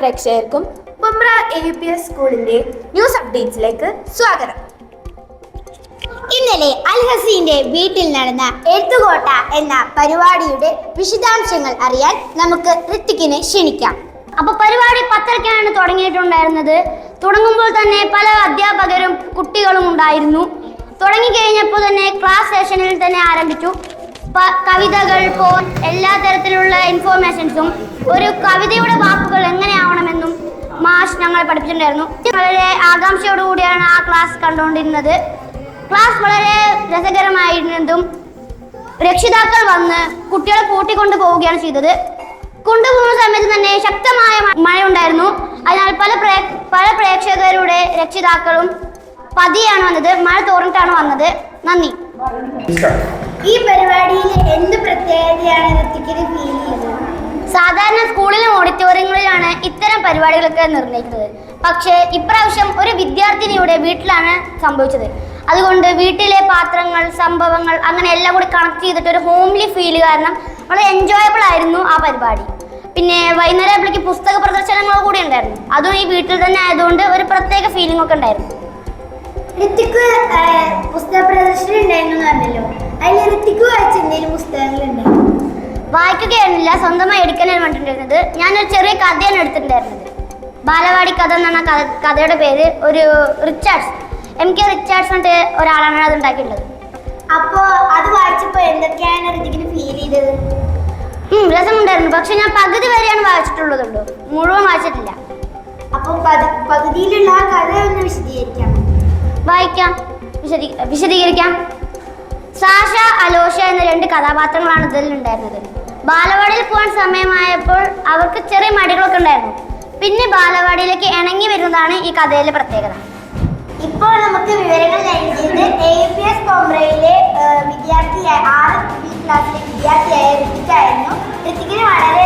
പ്രേക്ഷകർക്കും ബുംറ AUPS സ്കൂളിന്റെ news അപ്ഡേറ്റ്സിലേക്ക് സ്വാഗതം. ഇന്നലെ അൽ ഹസീന്റെ വീട്ടിൽ നടന്ന എഴുത്തുകോട്ട എന്ന പരിപാടിയുടെ വിശദാംശങ്ങൾ അറിയാൻ നമുക്ക് ഋത്തിക്കിനെ ക്ഷണിക്കാം. അപ്പൊ പരിപാടി 10:30-ക്കാണ് തുടങ്ങിയിട്ടുണ്ടായിരുന്നത്. തുടങ്ങുമ്പോൾ തന്നെ പല അധ്യാപകരും കുട്ടികളും ഉണ്ടായിരുന്നു. തുടങ്ങിക്കഴിഞ്ഞപ്പോൾ തന്നെ ക്ലാസ് സെഷനിൽ തന്നെ ആരംഭിച്ചു. കവിതകൾ, എല്ലാ തരത്തിലുള്ള ഇൻഫോർമേഷൻസും ഒരു കവിതയുടെ വാക്കുകൾ എങ്ങനെയാവണമെന്നും മാഷ് ഞങ്ങളെ പഠിപ്പിച്ചിട്ടുണ്ടായിരുന്നു. വളരെ ആകാംക്ഷയോടുകൂടിയാണ് ആ ക്ലാസ് കണ്ടുകൊണ്ടിരുന്നത്. ക്ലാസ് വളരെ രസകരമായിരുന്നതും രക്ഷിതാക്കൾ വന്ന് കുട്ടികളെ കൂട്ടിക്കൊണ്ടു പോവുകയാണ് ചെയ്തത്. കൊണ്ടുപോകുന്ന സമയത്ത് തന്നെ ശക്തമായ മഴ ഉണ്ടായിരുന്നു. അതിനാൽ പല പ്രേക്ഷകരുടെ രക്ഷിതാക്കളും പതിയാണ് വന്നത്. മഴ തോർന്നിട്ടാണ് വന്നത്. നന്ദി. ഈ പരിപാടിയിൽ എന്ത് പ്രത്യേകതയാണ് ഋത്തിക്കിന് ഫീൽ ചെയ്തത്? സാധാരണ സ്കൂളിലും ഓഡിറ്റോറിയങ്ങളിലാണ് ഇത്തരം പരിപാടികളൊക്കെ നിർണ്ണയിക്കുന്നത്. പക്ഷേ ഇപ്രാവശ്യം ഒരു വിദ്യാർത്ഥിനിയുടെ വീട്ടിലാണ് സംഭവിച്ചത്. അതുകൊണ്ട് വീട്ടിലെ പാത്രങ്ങൾ, സംഭവങ്ങൾ അങ്ങനെ എല്ലാം കൂടി കണക്ട് ചെയ്തിട്ട് ഒരു ഹോംലി ഫീൽ കാരണം വളരെ എൻജോയബിൾ ആയിരുന്നു ആ പരിപാടി. പിന്നെ വൈകുന്നേരം പുസ്തക പ്രദർശനങ്ങൾ കൂടി ഉണ്ടായിരുന്നു. അതും ഈ വീട്ടിൽ തന്നെ ആയതുകൊണ്ട് ഒരു പ്രത്യേക ഫീലിംഗ് ഒക്കെ ഉണ്ടായിരുന്നു. ഋത്തിക്ക് പുസ്തക പ്രദർശനം ഉണ്ടായിരുന്നു പറഞ്ഞല്ലോ. അതിൽ ഋത്തിക്ക് വായിച്ച എന്തെങ്കിലും പുസ്തകങ്ങളുണ്ടായിരുന്നു? വായിക്കുകയായിരുന്നില്ല, സ്വന്തമായി എടുക്കാനാണ് വേണ്ടിയിട്ടുണ്ടായിരുന്നത്. ഞാനൊരു ചെറിയ കഥയാണ് എടുത്തിട്ടുണ്ടായിരുന്നത്. ബാലവാടി കഥ എന്നാണ് കഥയുടെ പേര്. ഒരു റിച്ചാർഡ്സ്, MK റിച്ചാർഡ്സ് എന്നിട്ട് ഒരാളാണ് അത് ഉണ്ടാക്കിയിട്ടുള്ളത്. അപ്പോൾ അത് വായിച്ചപ്പോൾ എന്തൊക്കെയാണ് ഋത്തിക്കിന് ഫീൽ ചെയ്തത്? രസമുണ്ടായിരുന്നു. പക്ഷെ ഞാൻ പകുതി വരെയാണ് വായിച്ചിട്ടുള്ളതുള്ളൂ, മുഴുവൻ വായിച്ചിട്ടില്ല. അപ്പോൾ പകുതിയിലുള്ള ആ കഥ ഒന്ന് വിശദീകരിക്കാം. വായിക്കാം, വിശദീകരിക്കാം. സാഷ, അലോഷ എന്ന 2 കഥാപാത്രങ്ങളാണ് ഇതിലുണ്ടായിരുന്നത്. ബാലവാടിയിൽ പോകാൻ സമയമായപ്പോൾ അവർക്ക് ചെറിയ മടികളൊക്കെ ഉണ്ടായിരുന്നു. പിന്നെ ബാലവാടിയിലേക്ക് ഇണങ്ങി വരുന്നതാണ് ഈ കഥയിലെ പ്രത്യേകത. ഇപ്പോൾ നമുക്ക് വിവരങ്ങൾ നൽകിയത് AUPS ബുംറയിലെ വിദ്യാർത്ഥിയായ 6B ക്ലാസ്സിലെ വിദ്യാർത്ഥിയായ ഋത്തിക്കായിരുന്നു. ഋത്തിക്കിന് വളരെ